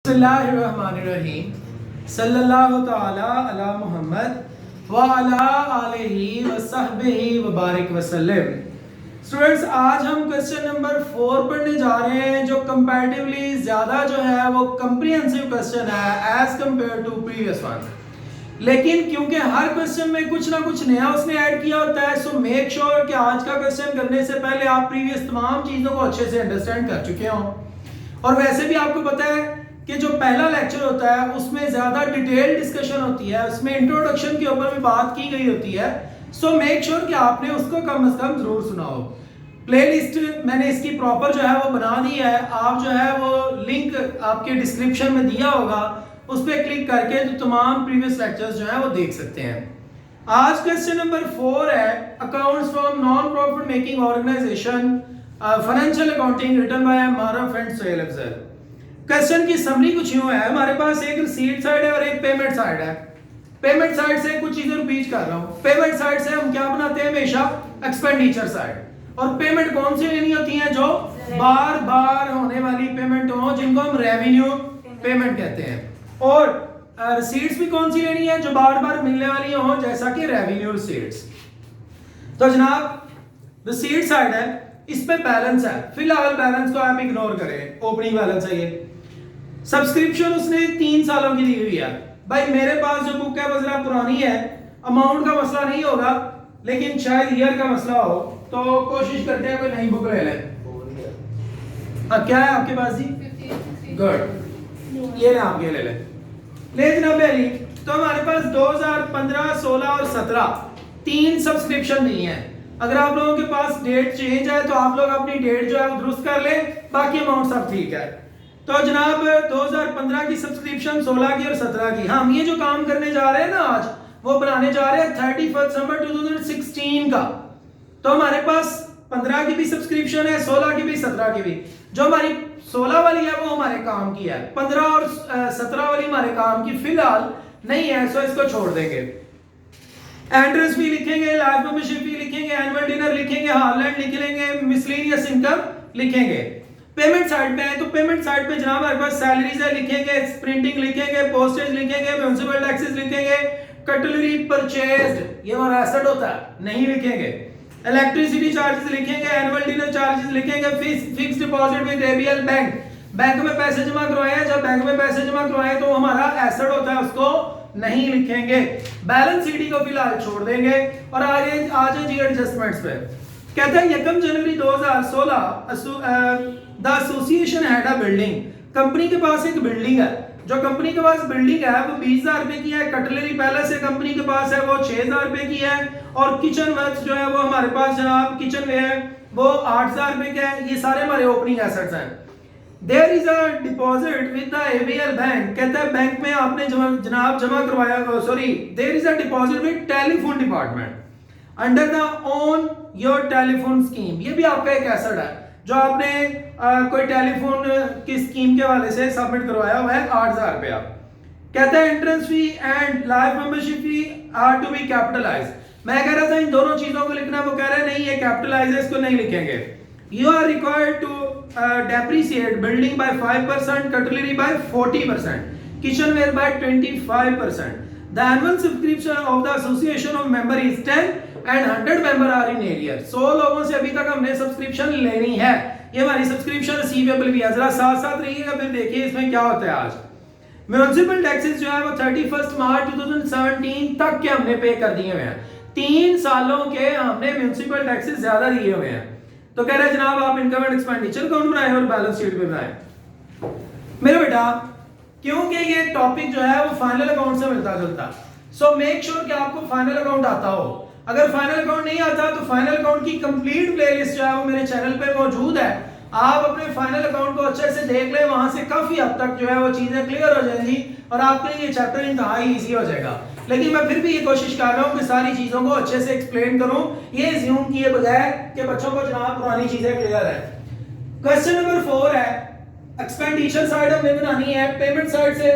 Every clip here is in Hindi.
बिस्मिल्लाहिर्रहमानिर्रहीम सल्लल्लाहु तआला अला मुहम्मद व अला आलिहि व सहबिहि व बारिक वसल्लम। स्टूडेंट्स, आज हम क्वेश्चन नंबर 4 पढ़ने जा रहे हैं जो कंपैरेटिवली ज़्यादा जो है वो कम्प्रीहेंसिव क्वेश्चन है as compare to previous one. लेकिन क्योंकि हर क्वेश्चन में कुछ ना कुछ नया उसने ऐड किया होता है, सो मेक श्योर कि आज का क्वेश्चन करने से पहले आप प्रीवियस तमाम चीज़ों को अच्छे से अंडरस्टैंड कर चुके हों। और वैसे भी आपको पता है कि जो पहला लेक्चर होता है उसमें ज़्यादा डिटेल डिस्कशन होती है, उसमें इंट्रोडक्शन के ऊपर भी बात की गई होती है। सो मेक श्योर कि आपने उसको कम से कम ज़रूर सुना हो। प्लेलिस्ट मैंने इसकी प्रॉपर जो है वो बना दी है, आप जो है वो लिंक आपके डिस्क्रिप्शन में दिया होगा, उस पर क्लिक करके जो तमाम प्रीवियस लेक्चर्स जो है वो देख सकते हैं। आज क्वेश्चन नंबर 4 है accounts from non profit making organisation financial accounting written by Maroof and Sohail Afzal. Question की समरी कुछ यूं है, हमारे पास एक रिसीट साइड है और एक पेमेंट साइड है। पेमेंट साइड से कुछ चीजें रिपीट कर रहा हूं। पेमेंट साइड से हम क्या बनाते हैं हमेशा एक्सपेंडिचर साइड, और पेमेंट कौन सी लेनी होती है जो बार बार होने वाली पेमेंट हो, जिनको हम रेवेन्यू पेमेंट कहते हैं। और रिसीट्स भी कौन सी लेनी है जो बार बार मिलने वाली हो, जैसा कि रेवेन्यू रिसीट्स। तो जनाब रिसीट साइड है, इस पे बैलेंस है, फिलहाल बैलेंस को आप इग्नोर करें, ओपनिंग बैलेंस है ये। सब्सक्रिप्शन उसने 3 सालों की दी हुई है। भाई मेरे पास जो बुक है वो जरा पुरानी है, अमाउंट का मसला नहीं होगा, लेकिन शायद ईयर का मसला हो, तो कोशिश करते हैं कोई नई बुक ले लें। क्या है आपके पास जी? गुड, ये ले आप ये ले लें। ले जनाब अली, तो हमारे पास 2015, 16 और 17 3 सब्सक्रिप्शन दी हैं। अगर आप लोगों के पास डेट चेंज है तो आप लोग अपनी डेट जो है वो दुरुस्त कर लें, बाकी अमाउंट सब ठीक है। तो जनाब 2015 की सब्सक्रिप्शन, 16 की और 17 की, हम ये जो काम करने जा रहे हैं ना आज, वो बनाने जा रहे हैं 31 दिसंबर 2016 का। तो हमारे पास 15 की भी सब्सक्रिप्शन है, 16 की भी, 17 की भी। जो हमारी 16 वाली है वो हमारे काम की है, 15 और 17 वाली हमारे काम की फिलहाल नहीं है, सो इसको छोड़ देंगे। एंट्रेंस फी लिखेंगे, लाइफ मेंबरशिप फी लिखेंगे, एनुअल डिनर लिखेंगे, हार्लैंड लिख लेंगे, मिसलेनियस इनकम लिखेंगे। पेमेंट साइड पे है, तो पेमेंट साइड पे जनाब हमारे पास सैलरीज है, लिखेंगे, प्रिंटिंग लिखेंगे, पोस्टेज लिखेंगे, म्युनिसिपल टैक्सेस लिखेंगे, कटलरी परचेज्ड, ये हमारा एसेट होता है, नहीं लिखेंगे। इलेक्ट्रिसिटी चार्जेस लिखेंगे, एनुअल डिनर चार्जेस लिखेंगे, fix deposit with ABL bank, bank में पैसे जमा करवाए हैं, जब बैंक में पैसे जमा करवाए तो हमारा एसेट होता है, उसको नहीं लिखेंगे। बैलेंस शीट को फिलहाल छोड़ देंगे और आगे आ जाए जी एडजस्टमेंट्स पे। कहता है 1 जनवरी 2016 the association had a building. Company के पास एक बिल्डिंग है, जो कंपनी के पास बिल्डिंग है वो 20,000 रुपए की है। कटलरी पैलेस है कंपनी के पास है, वो 6,000 रुपए की है। और किचन वर्क्स जो है वो हमारे पास जनाब किचन में है, वो 8,000 रुपए का है। ये सारे हमारे ओपनिंग एसेट्स हैं। There is a deposit with the ABL bank, कहता है बैंक में आपने जनाब जमा करवाया, sorry there is a deposit with telephone department under the own your telephone scheme. ये भी आपका एक एसेट है जो आपने कोई टेलीफोन की स्कीम के वाले से सबमिट करवाया हुआ है, 8,000 रुपया। कहता है entrance fee and life membership fee are to be capitalise. मैं कह रहा था इन दोनों चीजों को लिखना, वो कह रहे हैं नहीं ये कैपिटलाइज है, इसको नहीं लिखेंगे। You are required to depreciate building by 5%, cutlery by 40%, kitchenware by 25%. The annual subscription of the association of member is 10 and 100 member are in arrear. 100 लोगों से अभी तक हमने सब्सक्रिप्शन लेनी है, ये हमारी सब्सक्रिप्शन रिसीवेबल भी है। जरा साथ साथ रहिएगा, फिर देखिए इसमें क्या होता है। आज म्युनिसिपल टैक्सेस जो है वो 31 मार्च 2017 तक के हमने पे कर दिए हुए हैं। 3 सालों के हमने म्युनिसिपल टैक्सेस ज्यादा दिए हुए हैं। तो कह रहे हैं जनाब आप इनकम एंड एक्सपेंडिचर अकाउंट बनाएं और बैलेंस शीट भी बनाएं। मेरे बेटा क्योंकि ये टॉपिक जो है वो फाइनल अकाउंट से मिलता जुलता, सो मेक श्योर कि आपको फाइनल अकाउंट आता हो। अगर फाइनल अकाउंट नहीं आता तो फाइनल अकाउंट की कंप्लीट प्लेलिस्ट जो है वो मेरे चैनल पे मौजूद है, आप अपने फाइनल अकाउंट को अच्छे से देख लें, वहां से काफी हद तक जो है वो चीजें क्लियर हो जाएंगी और आपके लिए ये चैप्टर इंतहाई इजी हो जाएगा। लेकिन मैं फिर भी ये कोशिश कर रहा हूँ कि सारी चीजों को अच्छे से एक्सप्लेन करूं, ये अज्यूम किए बगैर कि बच्चों को जनाब पुरानी चीजें क्लियर है। क्वेश्चन नंबर 4 है एक्सपेंडिचर साइड हमने बनानी है पेमेंट साइड से,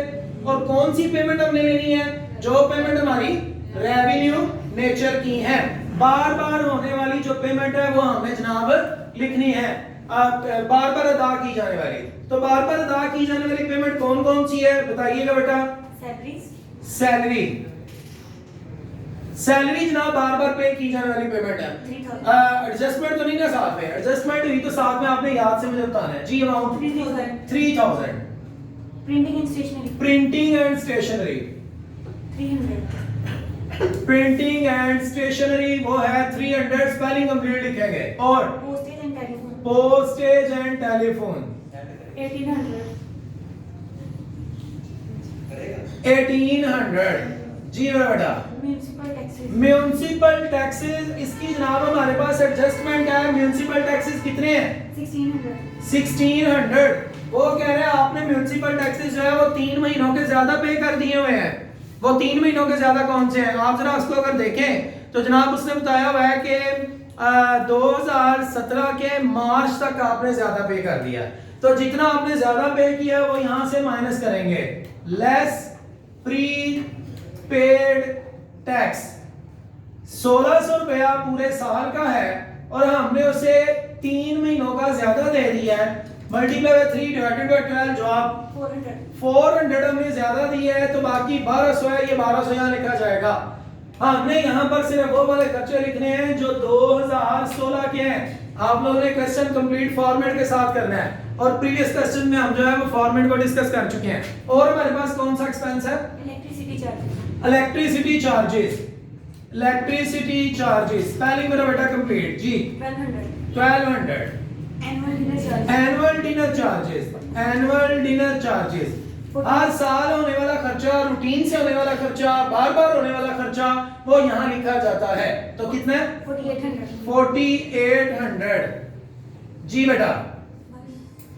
और कौन सी पेमेंट हमने लेनी है, जो पेमेंट हमारी रेवेन्यू नेचर की है, बार बार होने वाली जो पेमेंट है वो हमें जनाब लिखनी है। बार बार अदा की जाने वाली, तो बार बार अदा की जाने वाली पेमेंट कौन कौन सी है बताइएगा बेटा। सैलरी, सैलरी जनाब बार बार पे की जाने वाली पेमेंट है। एडजस्टमेंट तो नहीं ना साथ में, एडजस्टमेंट हुई तो साथ में आपने याद से मुझे बताना है जी। Amount 3000। Printing and stationery 300। Printing and stationery वो है 300, स्पेलिंग कंप्लीट लिखेंगे। और पोस्टेज एंड टेलीफोन 1800 जी मेरा बेटा। म्यूनिसिपल टैक्सेस, इसकी जनाब हमारे पास एडजस्टमेंट है। म्यूनिसिपल टैक्सेस कितने हैं? 1600। वो कह रहे हैं आपने म्यूनिसिपल टैक्सेस जो है वो 3 महीनों के ज्यादा पे कर दिए हुए हैं। वो 3 महीनों के ज्यादा कौन से हैं? आप जरा उसको अगर देखें तो जनाब उसने बताया हुआ है कि 2017 के मार्च तक आपने ज्यादा पे कर दिया। तो जितना आपने ज्यादा पे किया वो यहां से माइनस करेंगे। लेस प्री पेड टैक्स 1600 रुपया पूरे साल का है और हमने उसे 3 महीनों का ज्यादा दे दिया है। मल्टीप्लाई बाय 3 डिवाइडेड बाय 12 जो आप 400 हमने ज्यादा दिया है, तो बाकी 1200 है। ये 1200 यहाँ लिखा जाएगा। हमने यहाँ पर सिर्फ वो वाले खर्चे लिखने हैं जो 2016 के हैं। आप लोगों ने क्वेश्चन कंप्लीट फॉर्मेट के साथ करना है और प्रीवियस क्वेश्चन में हम जो है वो फॉर्मेट को डिस्कस कर चुके हैं। और हमारे पास कौन सा एक्सपेंस है? Electricity charges. Electricity charges spelling मेरा बेटा कंप्लीट जी। 1200। Annual dinner charges. Annual dinner charges हर साल होने वाला खर्चा, रूटीन से होने वाला खर्चा, बार बार होने वाला खर्चा वो यहाँ लिखा जाता है। तो कितना? 4800 जी बेटा।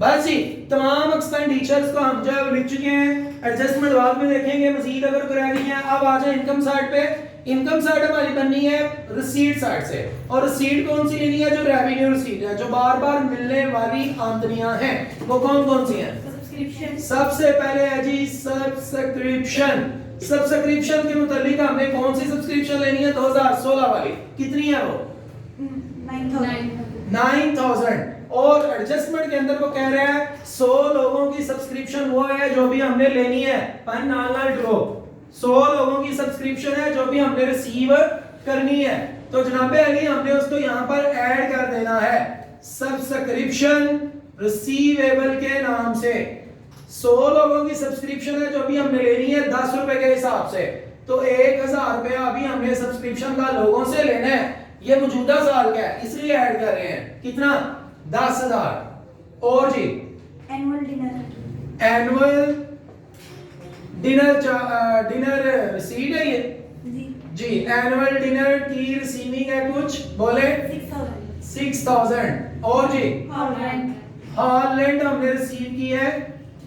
बस जी तमाम एक्सपेंडिचर्स को हम जो है लिख चुके हैं। एडजस्टमेंट बाद में देखेंगे मजीद अगर करा रही है। अब आ जाए इनकम साइड पे। इनकम साइड हमारी बननी है रिसीट साइड से, और रिसीट कौन सी लेनी है? जो रेवेन्यू रिसीट है, जो बार बार मिलने वाली आमदनियां हैं, वो कौन कौन सी हैं? सबसे पहले है जी सब्सक्रिप्शन। सब्सक्रिप्शन के मुताबिक हमने कौन सी सब्सक्रिप्शन लेनी है? 2016 वाली। कितनी है वो? 9000। और एडजस्टमेंट के अंदर वो कह रहे हैं 100 लोगों की सब्सक्रिप्शन वो है जो भी हमने लेनी है। पन नाल ड्रो 100 लोगों की सब्सक्रिप्शन है जो भी हमने रिसीव करनी है। तो जनाबे अली हमने उसको यहाँ पर ऐड कर देना है सब्सक्रिप्शन रिसीवेबल के नाम से। 100 लोगों की सब्सक्रिप्शन है जो भी हमने लेनी है 10 रुपए के हिसाब से। तो 1000 रुपया अभी हमने सब्सक्रिप्शन का लोगों से लेना है। ये मौजूदा साल का है इसलिए ऐड कर रहे हैं। कितना? 10,000। और जी एनुअल डिनर रिसीट है ये जी। एनुअल डिनर की रिसीविंग है कुछ बोले 6000। और जी हॉलैंड हमने रिसीव की है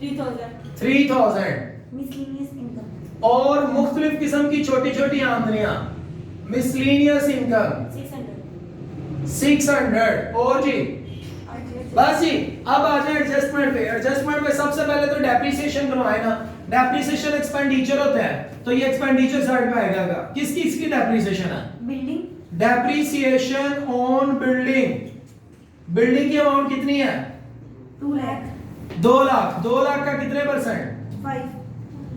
3000। और मुख्तलिफ किस्म की छोटी छोटी आमदनियां मिसलेनियस इनकम 600। और जी बस जी अब आ जाए एडजस्टमेंट पे। एडजस्टमेंट पे सबसे पहले तो डेप्रिसिएशन बनवाए ना। डेप्रिसिएशन एक्सपेंडिचर होता है, तो ये एक्सपेंडिचर साइड में आएगा। किसकी इसकी डेप्रिसिएशन है? Building. Depreciation on building. Building की अमाउंट कितनी है? 2 लाख। 2 लाख। 2 लाख का कितने परसेंट?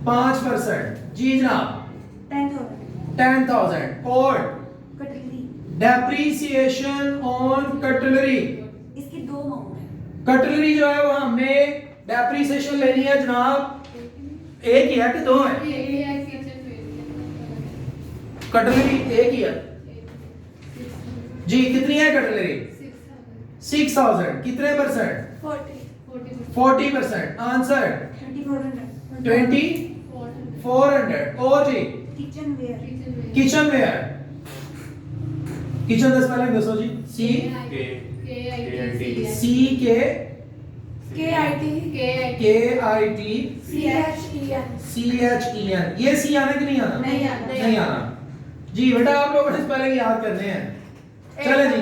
5%। जी जनाब 10,000। और डेप्रिसिएशन ऑन कटलरी। इसकी 2 अमाउंट है। कटलरी जो है वो हमने डेप्रिसिएशन लेनी है जनाब। एक ही है कि 2 है? कटलरी एक ही है जी। कितनी है कटलरी? 6000। कितने परसेंट? 40%। आंसर 2400। और जी kitchen ware. Kitchen ware. Kitchen दस पहले दसो जी। सी के CHEN। ये सी आना कि नहीं आना? नहीं आना जी बेटा। आप लोगों ने पहले याद करने हैं। चले जी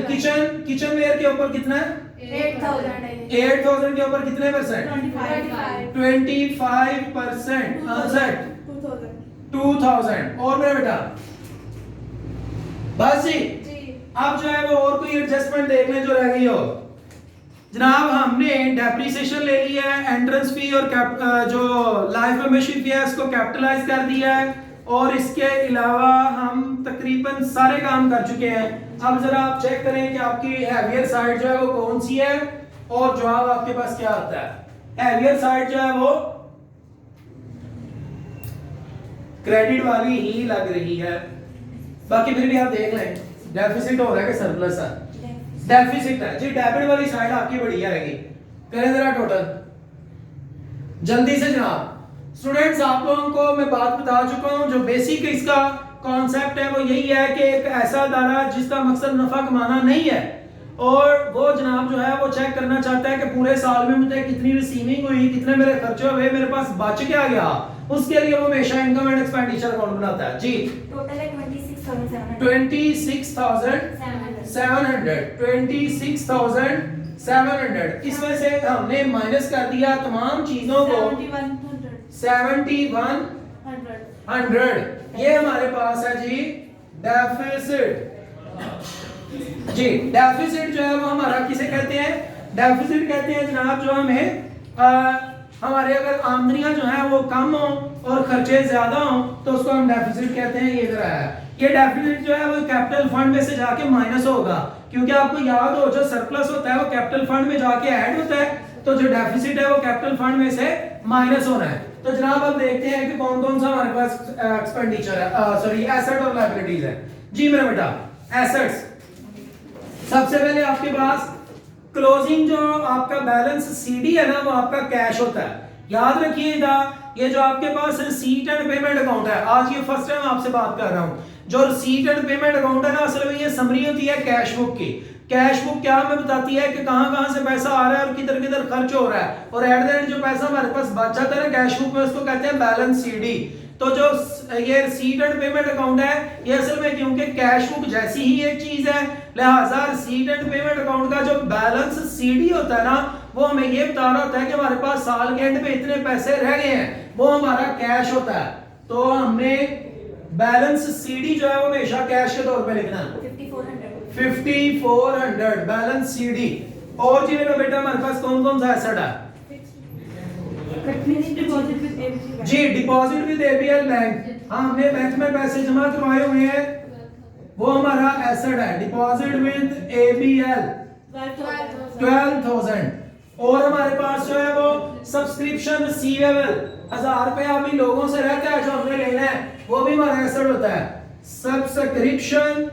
किचन वेयर के ऊपर कितना है? 8,000 के ऊपर कितने परसेंट? 25%। आंसर 2000। और मेरा बेटा बस जी अब जो है वो और कोई एडजस्टमेंट देख लें जो रह गई हो। जनाब हमने डेप्रिसिएशन ले लिया है, एंट्रेंस फी और जो लाइफ मेंबरशिप फी है उसको कैपिटलाइज कर दिया है, और इसके अलावा हम तकरीबन सारे काम कर चुके हैं। अब जरा आप चेक करें कि आपकी हैवियर साइड जो है वो कौन सी है, और जवाब आपके पास क्या आता है। हैवियर साइड जो है वो क्रेडिट वाली ही लग रही है, बाकी फिर भी आप देख लें डेफिसिट हो रहा है कि सरप्लस है। डेफिसिट है जी, डेबिट वाली साइड आपकी बढ़िया रहेगी। करें जरा टोटल जल्दी से जनाब। स्टूडेंट्स आप लोगों को मैं बात बता चुका हूं, जो बेसिक इसका कॉन्सेप्ट है वो यही है कि एक ऐसा अदारा जिसका मकसद नफा कमाना नहीं है, और वो जनाब जो है वो चेक करना चाहता है कि पूरे साल में मुझे कितनी रिसीविंग हुई, कितने मेरे खर्चे हुए, मेरे पास बच क्या गया, उसके लिए वो हमेशा इनकम एंड एक्सपेंडिचर अकाउंट बनाता है जी। टोटल है 26,700 26,700 इसमें से हमने माइनस कर दिया तमाम चीजों को 7,100। ये हमारे पास है जी डेफिसिट। जी डेफिसिट जो है वो हमारा किसे कहते हैं, डेफिसिट कहते हैं जनाब जो हमें हमारे अगर आमदनियां जो है वो कम हो और खर्चे ज्यादा हो तो उसको हम डेफिसिट कहते हैं। ये जरा है, ये डेफिसिट जो है वो कैपिटल फंड में से जाके माइनस होगा, क्योंकि आपको याद हो जो सरप्लस होता है वो कैपिटल फंड में जाके ऐड होता है, तो जो डेफिसिट है वो कैपिटल फंड में से माइनस होना है। तो जनाब अब देखते हैं कि कौन कौन सा हमारे पास एक्सपेंडिचर है, सॉरी एसेट और लायबिलिटीज है। जी मेरा बेटा एसेट्स, सबसे पहले आपके पास क्लोजिंग जो आपका बैलेंस सीडी है ना वो आपका कैश होता है। याद रखिएगा ये जो आपके पास रिसीट एंड पेमेंट अकाउंट है, आज ये फर्स्ट टाइम आपसे बात कर रहा हूं, जो रिसीट एंड पेमेंट अकाउंट है ना असल में ये समरी होती है कैश बुक की। कैश बुक क्या हमें बताती है कि कहां से पैसा आ रहा है और किधर किधर खर्च हो रहा है, और एट द एंड जो पैसा हमारे पास बच जाता है ना कैश बुक में उसको कहते हैं बैलेंस सीडी। तो जो ये रिसीट एंड पेमेंट अकाउंट है ये असल में क्योंकि कैश बुक जैसी ही एक चीज है, लिहाजा रिसीट एंड पेमेंट अकाउंट का जो बैलेंस सीडी होता है ना वो हमें ये बता रहा होता है कि हमारे पास साल के एंड पे इतने पैसे रह गए हैं, वो हमारा कैश होता है। तो हमने बैलेंस सीडी जो है वो हमेशा कैश के तौर पे लिखना है 5400 बैलेंस सीडी। और जी मेरा बेटा हमारे पास कौन कौन सा एसेट है जी, डिपॉजिट विद एबीएल बैंक, हमने बैंक में पैसे जमा करवाए हुए हैं वो हमारा एसेट है। Deposit with ABL 12,000। और हमारे पास जो है वो सब्सक्रिप्शन रिसीवेबल 1000 रुपए अभी लोगों से रहता है जो हमने लेना है, वो भी हमारा एसेट होता है। सब्सक्रिप्शन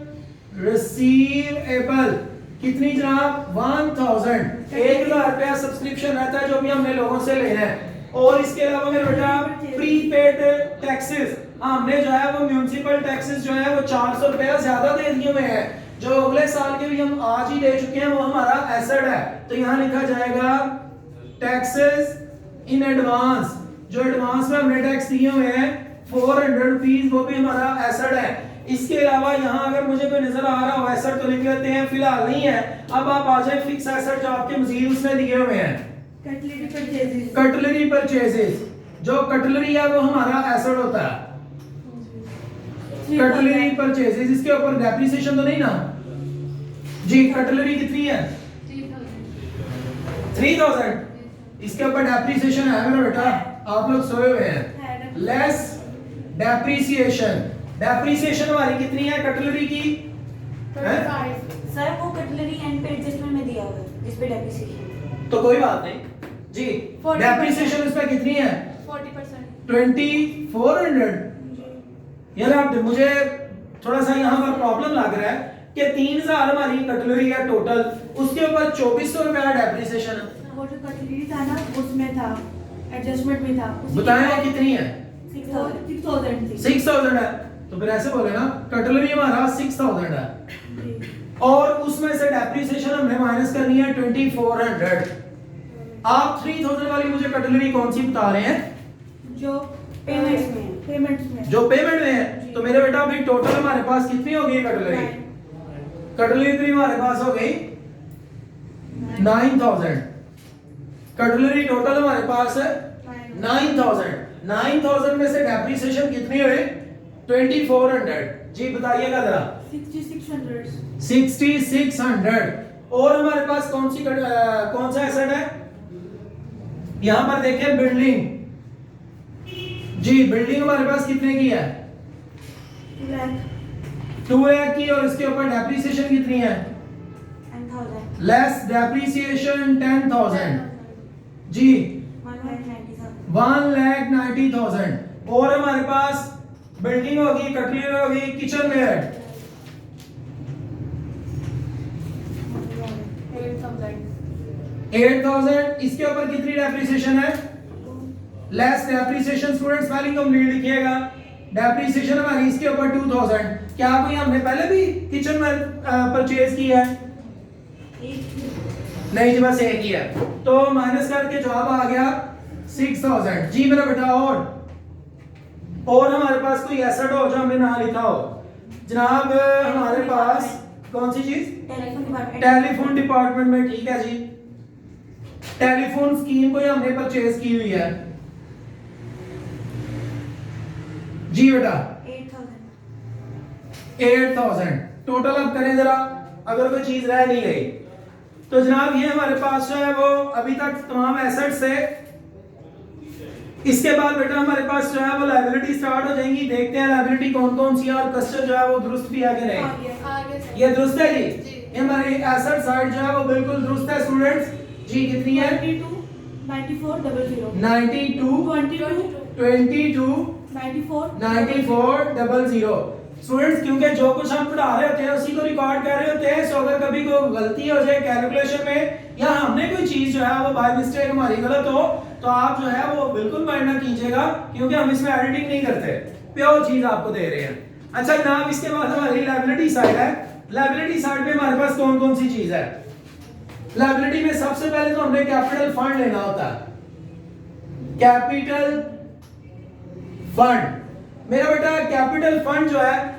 रिसीवेबल कितनी जनाब 1000, 1000 रुपया सब्सक्रिप्शन रहता है जो भी हमने लोगों से लेना है। और इसके अलावा मेरे बेटा प्रीपेड टैक्सेस, हमने जो है वो म्युनिसिपल टैक्सेस जो है वो 400 रुपया ज्यादा दे दिए हुए हैं, जो अगले साल के भी हम आज ही दे चुके हैं, वो हमारा एसेट है। तो यहाँ लिखा जाएगा टैक्सेस इन एडवांस, जो एडवांस में हमने टैक्स दिए हुए हैं 400 रुपीज, वो भी हमारा एसेट है। इसके अलावा यहाँ अगर मुझे कोई नजर आ रहा हो एसेट तो लिख लेते हैं, फिलहाल नहीं है। अब आप आ जाए फिक्स एसेट जो आपके मजीद उसमें दिए हुए हैं, कटलरी परचेजेस, जो कटलरी है वो हमारा एसेट होता है। कटलरी परचेजेस, इसके ऊपर डेप्रिसिएशन तो नहीं ना जी। कटलरी कितनी है 3000, इसके ऊपर डेप्रिसिएशन है मेरा बेटा, आप लोग सोए हुए हैं। लेस डेप्रिसिएशन, डेप्रिसिएशन हमारी कितनी है कटलरी की सर वो कटलरी एंड पे एडजस्टमेंट में दिया हुआ है, इस पे डेप्रिसिएशन तो कोई बात नहीं जी। डेप्रिसिएशन इस पे कितनी है 40%। 2400। यार आप मुझे थोड़ा सा यहाँ पर प्रॉब्लम लग रहा है कि 3000 हमारी कटलरी है टोटल, उसके ऊपर 2400 रुपया डेप्रिसिएशन है। वो जो कटलरी था ना उसमें था एडजस्टमेंट में था, बताएं कितनी है 6000 है, तो फिर ऐसे बोले ना कटलरी हमारा 6000 है और उसमें से डेप्रिसिएशन हमने माइनस करनी है 2400। आप 3000 वाली मुझे कटलरी कौन सी बता रहे हैं जो पेमेंट्स में जो पेमेंट में है, तो मेरे बेटा अभी टोटल हमारे पास कितनी हो गई कटलरी, कटलरी कितनी हमारे पास हो गई 9000। कटलरी टोटल हमारे पास है 9000 में से डेप्रिसिएशन कितनी हुई 2400। जी बताइएगा जरा 6600। 6600 और हमारे पास कौन सा एसेट है? यहां पर देखें बिल्डिंग। जी बिल्डिंग हमारे पास कितने की है? 2 लाख की, और इसके ऊपर डेप्रिसिएशन कितनी है? 10,000। Less depreciation 10,000। जी 1,90,000। और हमारे पास बिल्डिंग होगी, कटलरी होगी, किचनवेयर 8,000। इसके ऊपर कितनी डेप्रिसिएशन है? Less depreciation. Student spelling complete लिखिएगा। डेप्रिसिएशन हमारी इसके ऊपर 2,000। क्या कोई हमने पहले भी किचनवेयर परचेज किया है? नहीं जी, बस एक ही है। तो माइनस करके जवाब आ गया 6,000। जी मेरा बेटा। और हमारे पास कोई एसेट हो जो हमने ना लिखा हो? जनाब हमारे पास कौन सी चीज? टेलीफोन डिपार्टमेंट में। ठीक है जी, टेलीफोन स्कीम कोई हमने परचेज की हुई है। जी बेटा 8,000 टोटल। अब करें जरा, अगर कोई चीज रह नहीं गई तो जनाब ये हमारे पास जो है वो अभी तक तमाम एसेट्स है। इसके बाद बेटा हमारे पास जो है वो लायबिलिटी स्टार्ट हो जाएंगी। देखते हैं लायबिलिटी कौन कौन सी है और क्वेश्चन जो है वो दुरुस्त भी है कि नहीं। ये दुरुस्त है जी। ये हमारी एसेट साइड जो है वो बिल्कुल दुरुस्त है स्टूडेंट्स। जी कितनी है? 92,94,00। स्टूडेंट्स क्योंकि जो कुछ हम पढ़ा रहे होते हैं उसी को रिकॉर्ड कर रहे होते हैं, सो अगर कभी कोई गलती हो जाए कैलकुलेशन में या हमने कोई चीज जो है वो बाय मिस्टेक हमारी गलत हो तो आप जो है वो बिल्कुल माइंड ना कीजिएगा, क्योंकि हम इसमें एडिटिंग नहीं करते, प्योर चीज आपको दे रहे हैं। अच्छा जनाब इसके बाद हमारी लायबिलिटी साइड है। लायबिलिटी साइड पे हमारे पास कौन कौन सी चीज है? लायबिलिटी में सबसे पहले तो हमने कैपिटल फंड लेना होता है। कैपिटल फंड मेरा बेटा, कैपिटल फंड जो है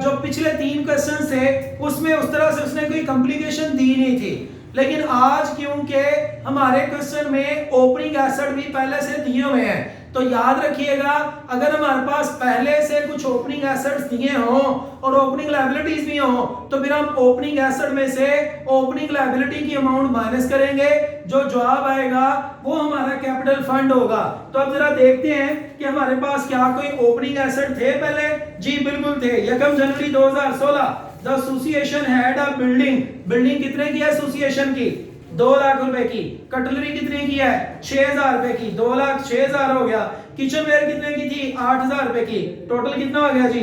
जो पिछले 3 क्वेश्चन थे उसमें उस तरह से उसने कोई कॉम्प्लिकेशन दी नहीं थी, लेकिन आज क्योंकि हमारे क्वेश्चन में ओपनिंग एसेट भी पहले से दिए हुए हैं तो याद रखिएगा, अगर हमारे पास पहले से कुछ ओपनिंग एसेट्स दिए हों और ओपनिंग लायबिलिटीज भी हों तो फिर हम ओपनिंग एसेट में से ओपनिंग लायबिलिटी की अमाउंट माइनस करेंगे, जो जवाब आएगा वो हमारा कैपिटल फंड होगा। तो अब जरा देखते हैं कि हमारे पास क्या कोई ओपनिंग एसेट थे पहले। जी बिल्कुल थे। 1 जनवरी 2016 the association had a building. Building कितने की है एसोसिएशन की? 2 लाख रुपए की। कटलरी कितने की है? 6,000 रुपए की। 2 लाख 6,000 हो गया। किचनवेयर कितने की थी? 8,000 रुपए की। टोटल कितना हो गया जी?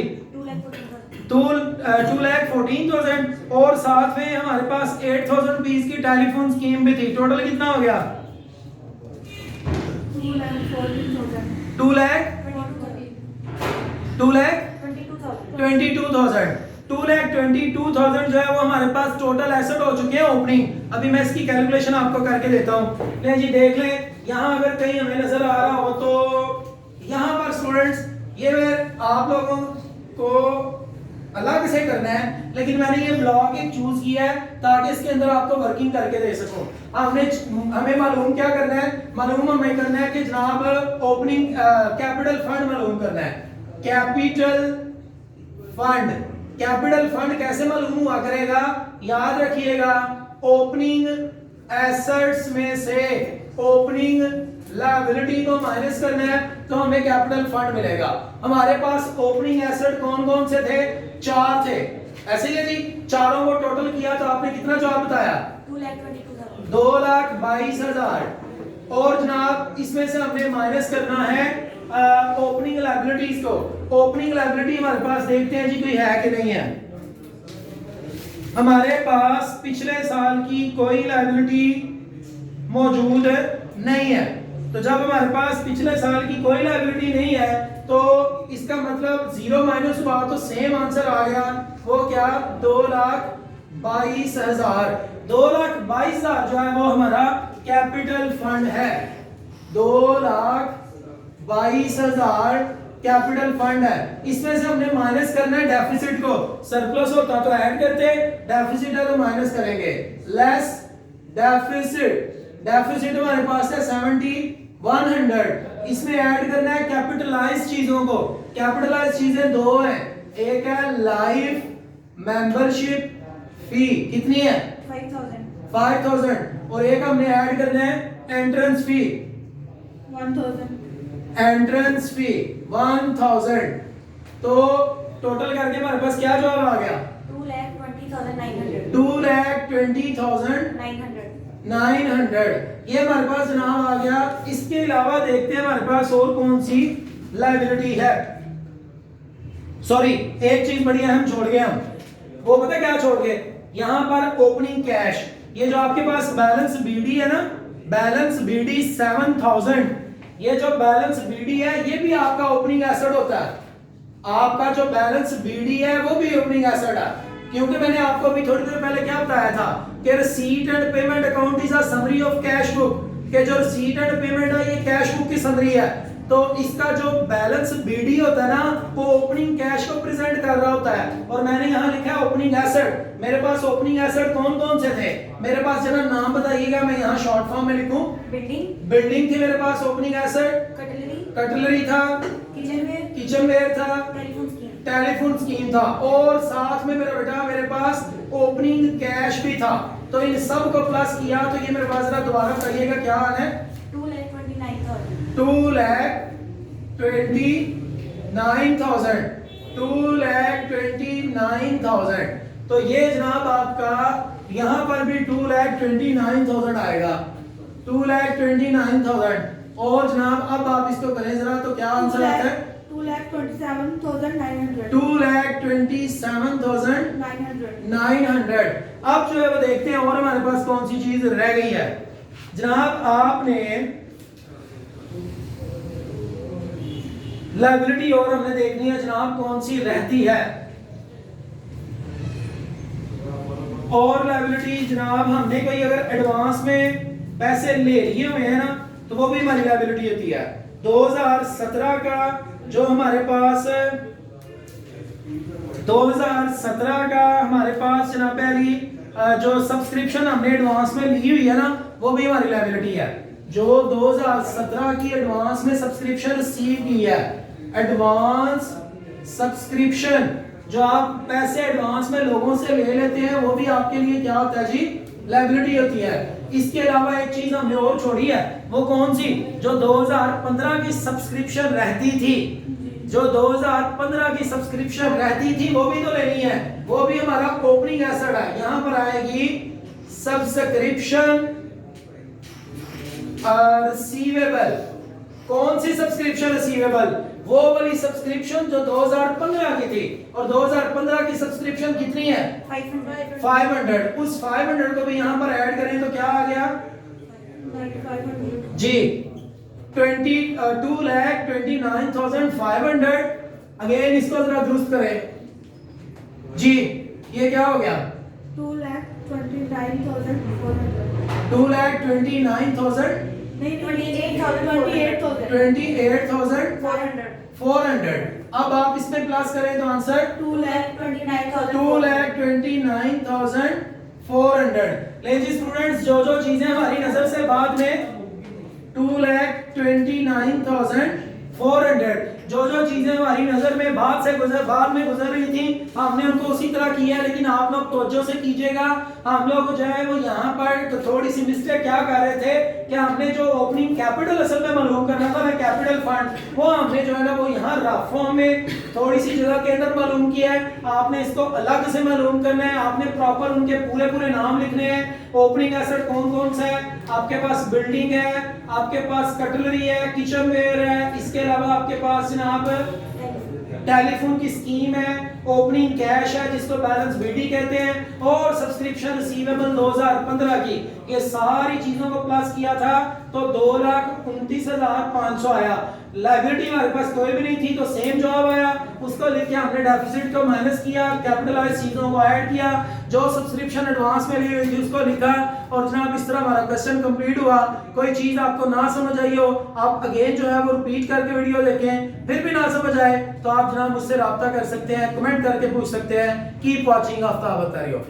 2,14,000। और साथ में हमारे पास 8,000 रुपीस की टेलीफोन स्कीम भी थी। टोटल कितना हो गया? 2,22,000। 2,22,000 जो है वो हमारे पास टोटल एसेट हो चुके हैं ओपनिंग। अभी मैं इसकी कैलकुलेशन आपको करके देता हूं। ले जी देख लें, यहां अगर कहीं हमें नजर आ रहा हो तो यहां पर स्टूडेंट्स ये आप लोगों को अलग से करना है, लेकिन मैंने ये ब्लॉक एक चूज किया है ताकि इसके अंदर आपको वर्किंग करके दे सकूं। हमें मालूम क्या करना है? मालूम हमें करना है कि जनाब ओपनिंग कैपिटल फंड मालूम करना है। कैपिटल फंड कैसे मालूम हुआ करेगा? याद रखिएगा, ओपनिंग एसेट्स में से ओपनिंग लायबिलिटी को माइनस करना है तो हमें कैपिटल फंड मिलेगा। हमारे पास ओपनिंग एसेट कौन कौन से थे? 4 थे। ऐसे ही है जी, चारों को टोटल किया तो आपने कितना जवाब बताया? 2,22,000। और जनाब इसमें से हमने माइनस करना है ओपनिंग लायबिलिटीज को। ओपनिंग लायबिलिटी हमारे पास देखते हैं जी कोई है कि नहीं है। हमारे पास पिछले साल की कोई लायबिलिटी मौजूद नहीं है, तो जब हमारे पास पिछले साल की कोई लायबिलिटी नहीं है तो इसका मतलब 0 माइनस हुआ तो सेम आंसर आ गया। वो क्या? 2,22,000। 2,22,000 जो है वो हमारा कैपिटल फंड है। 2,22,000 कैपिटल फंड है। इसमें से हमने माइनस करना है डेफिसिट को। सरप्लस होता तो ऐड करते, डेफिसिट है तो माइनस करेंगे। लेस डेफिसिट हमारे पास है 7,100। इसमें ऐड करना है कैपिटलाइज चीजों को। कैपिटलाइज चीजें 2 हैं, एक है लाइफ मेंबरशिप फी, कितनी है? 5,000 5,000 और एक हमने ऐड करना है एंट्रेंस फी 1,000 एंट्रेंस फी 1000 तो टोटल करके हमारे पास क्या जवाब आ गया 2,20,900 2,20,900 ये हमारे पास जनाब आ गया। इसके अलावा देखते हैं हमारे पास और कौन सी लायबिलिटी है। सॉरी एक चीज बड़ी अहम छोड़ गए हम, वो पता क्या छोड़ गए, यहां पर ओपनिंग कैश, ये जो आपके पास बैलेंस बीडी है ना, बैलेंस बीडी 7,000, ये जो बैलेंस बीडी है ये भी आपका ओपनिंग एसेट होता है। आपका जो बैलेंस बीडी है वो भी ओपनिंग एसेट है, क्योंकि मैंने आपको अभी थोड़ी देर पहले क्या बताया था कि receipt and payment account is a summary of cash book, कि जो रिसीट एंड पेमेंट है ये कैश बुक की समरी है। तो इसका जो बैलेंस बीडी होता है ना वो ओपनिंग कैश को प्रेजेंट कर रहा होता है, और मैंने यहाँ लिखा है ओपनिंग एसेट। मेरे पास ओपनिंग एसेट कौन कौन से थे मेरे पास, जरा नाम बताइएगा, मैं यहाँ शॉर्ट फॉर्म में लिखूं। बिल्डिंग थी मेरे पास ओपनिंग एसेट, कटलरी था, किचनवेयर था, टेलीफोन स्कीम था, और साथ में मेरा बेटा मेरे पास ओपनिंग कैश भी था। तो इन सब को प्लस किया तो ये मेरे पास जरा दोबारा करिएगा क्या आना है 2,29,000 तो ये जनाब आपका यहाँ पर भी 2,29,000 आएगा 2,29,000। और जनाब अब आप इसको करें जरा तो क्या आंसर आता है 2,27,900। अब जो है वो देखते हैं और हमारे पास कौन सी चीज रह गई है। जनाब आपने लायबिलिटी और हमने देखनी है जनाब कौन सी रहती है, और लायबिलिटी जनाब हमने कोई अगर एडवांस में पैसे ले लिए हुए हैं ना तो वो भी हमारी लायबिलिटी होती है। 2017 का जो हमारे पास 2017 का हमारे पास जनाब पहली जो सब्सक्रिप्शन हमने एडवांस में ली हुई है ना वो भी हमारी लायबिलिटी है। जो 2017 की एडवांस में सब्सक्रिप्शन रिसीव की है, एडवांस सब्सक्रिप्शन जो आप पैसे एडवांस में लोगों से ले लेते हैं वो भी आपके लिए क्या होता है जी, लायबिलिटी होती है। इसके अलावा एक चीज हमने और छोड़ी है, वो कौन सी, जो 2015 की सब्सक्रिप्शन रहती थी, जो 2015 की सब्सक्रिप्शन रहती थी वो भी तो लेनी है, वो भी हमारा ओपनिंग एसेट है। यहां पर आएगी सब्सक्रिप्शन रिसीवेबल। कौन सी सब्सक्रिप्शन रिसीवेबल, वो वाली सब्सक्रिप्शन जो 2015 की थी, और 2015 की सब्सक्रिप्शन कितनी है 500। उस 500 को भी यहां पर ऐड करें तो क्या आ गया जी 2,29,500। अगेन इसको जरा दुरुस्त करें जी, ये क्या हो गया 2,29,400 28,400। अब आप इसमें प्लस करें तो आंसर 2,29,400। लेकिन स्टूडेंट्स जो जो चीजें हमारी नजर से बाद में 2,29,400 जो जो चीजें हमारी नजर में बाद में गुजर रही थी हमने उनको उसी तरह किया, लेकिन आप लोग तवज्जो से कीजिएगा। हम लोग जो है वो यहाँ पर तो थोड़ी सी मिस्टेक क्या कर रहे थे कि हमने जो ओपनिंग कैपिटल असल में मालूम करना था ना, कैपिटल फंड, वो हमने जो है ना वो यहाँ रफ फॉर्म में थोड़ी सी जगह के अंदर मालूम किया है। आपने इसको अलग से मालूम करना है, आपने प्रॉपर उनके पूरे नाम लिखने हैं। ओपनिंग एसेट कौन कौन सा है, आपके पास बिल्डिंग है, आपके पास कटलरी है, किचनवेयर है, इसके अलावा आपके पास जनाब टेलीफोन की स्कीम है, ओपनिंग कैश है जिसको बैलेंस बीडी कहते हैं, और सब्सक्रिप्शन रिसीवेबल 2015 की। ये सारी चीजों को प्लस किया था तो 2,29,500 आया। लायबिलिटी हमारे पास कोई भी नहीं थी तो सेम जवाब आया, उसको लेके हमने डेफिसिट को माइनस किया, कैपिटलाइज चीजों को ऐड किया, जो सब्सक्रिप्शन एडवांस में ली हुई थी उसको लिखा, और जनाब इस तरह हमारा क्वेश्चन कंप्लीट हुआ। कोई चीज आपको ना समझ आई हो आप अगेन जो है वो रिपीट करके वीडियो देखें, फिर भी ना समझ आए तो आप जनाब मुझसे राब्ता कर सकते हैं, कमेंट करके पूछ सकते हैं। Keep watching Aftab बतारियो।